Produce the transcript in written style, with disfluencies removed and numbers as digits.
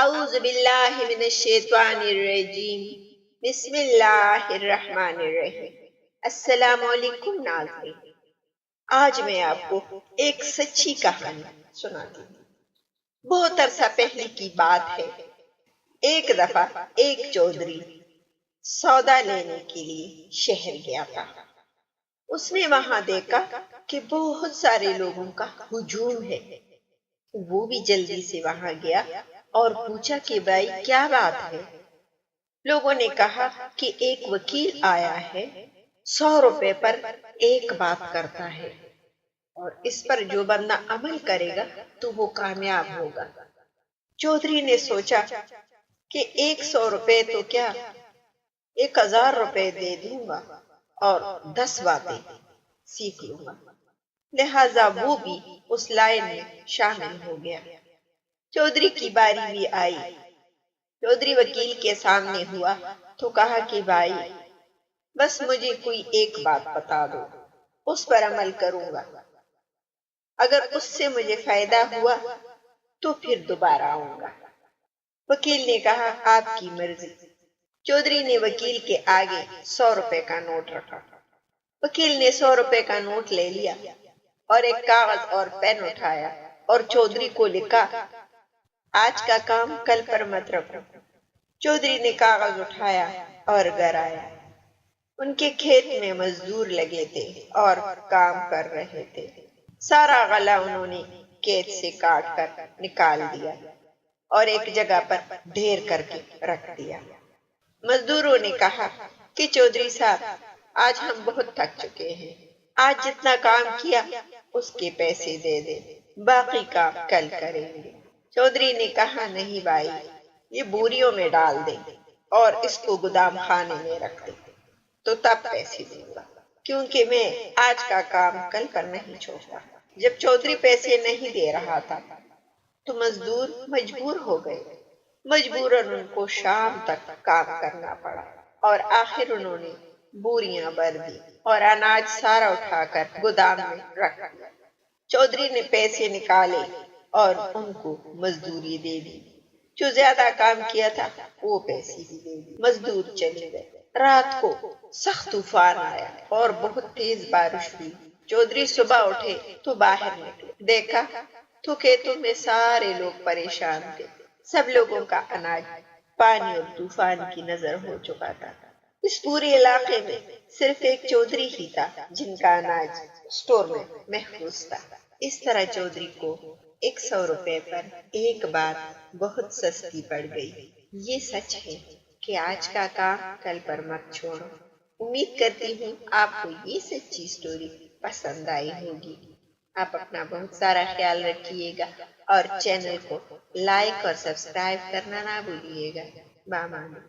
اعوذ باللہ من الشیطان الرجیم بسم اللہ الرحمن الرحیم۔ السلام علیکم ناظرین، آج میں آپ کو ایک سچی کہانی سناتی ہوں۔ بہت عرصہ پہلے کی بات ہے۔ ایک دفعہ ایک چودھری سودا لینے کے لیے شہر گیا تھا۔ اس نے وہاں دیکھا کہ بہت سارے لوگوں کا ہجوم ہے۔ وہ بھی جلدی سے وہاں گیا اور پوچھا کہ بھائی کیا بات ہے؟ لوگوں نے کہا کہ ایک وکیل آیا ہے، 100 روپے پر ایک بات کرتا ہے اور اس پر جو بندہ عمل کرے گا تو وہ کامیاب ہوگا۔ چودھری نے سوچا کہ 100 روپے تو کیا، 1000 روپے دے دوں گا اور 10 باتیں سیکھ لوں گا۔ لہذا وہ بھی اس لائن میں شامل ہو گیا۔ چودھری کی باری بھی آئی۔ چودھری وکیل کے سامنے ہوا تو کہا کہ بھائی بس مجھے کوئی ایک بات بتا دو، اس پر عمل کروں گا، اگر اس سے مجھے فائدہ ہوا تو پھر دوبارہ آؤں گا۔ وکیل نے کہا آپ کی مرضی۔ چودھری نے وکیل کے آگے 100 روپے کا نوٹ رکھا۔ وکیل نے 100 روپے کا نوٹ لے لیا اور ایک کاغذ اور پین اٹھایا اور چودھری کو لکھا، آج کا کام کل پر مت رکھو۔ چودھری نے کاغذ اٹھایا اور گھر آیا۔ ان کے کھیت میں مزدور لگے تھے اور کام کر رہے تھے۔ سارا غلہ انہوں نے کھیت سے کاٹ کر نکال دیا اور ایک جگہ پر ڈھیر کر کے رکھ دیا۔ مزدوروں نے کہا کہ چودھری صاحب آج ہم بہت تھک چکے ہیں، آج جتنا کام کیا اس کے پیسے دے دیں، باقی کام کل کریں گے۔ چودھری نے کہا نہیں بھائی، یہ بوریوں میں ڈال دیں اور اس کو گودام خانے میں رکھ دیں تو تب پیسے دوں گا، کیونکہ میں آج کا کام کل پر نہیں چھوڑتا۔ جب چودھری پیسے نہیں دے رہا تھا تو مزدور مجبور ہو گئے۔ مجبوراً ان کو شام تک کام کرنا پڑا اور آخر انہوں نے بوریاں بھر دی اور اناج سارا اٹھا کر گودام میں رکھ دیا۔ چودھری نے پیسے نکالے اور ان کو مزدوری دے دی۔ جو زیادہ کام کیا تھا وہ پیسے بھی دے دی۔ مزدور چلے گئے۔ رات کو سخت طوفان آیا اور بہت تیز بارش ہوئی۔ چودھری صبح اٹھے تو باہر نکلے، دیکھا تو کھیتوں میں سارے لوگ پریشان تھے۔ سب لوگوں کا اناج پانی اور طوفان کی نظر ہو چکا تھا۔ اس پورے علاقے میں صرف ایک چودھری ہی تھا جن کا اناج اسٹور میں محفوظ تھا۔ اس طرح چودھری کو 100 روپے پر ایک بات بہت سستی پڑ گئی۔ یہ سچ ہے کہ آج کا کام کل پر مت چھوڑو۔ امید کرتی ہوں آپ کو یہ سچی سٹوری پسند آئی ہوگی۔ آپ اپنا بہت سارا خیال رکھیے گا اور چینل کو لائک اور سبسکرائب کرنا نہ بھولیے گا۔ بامانی۔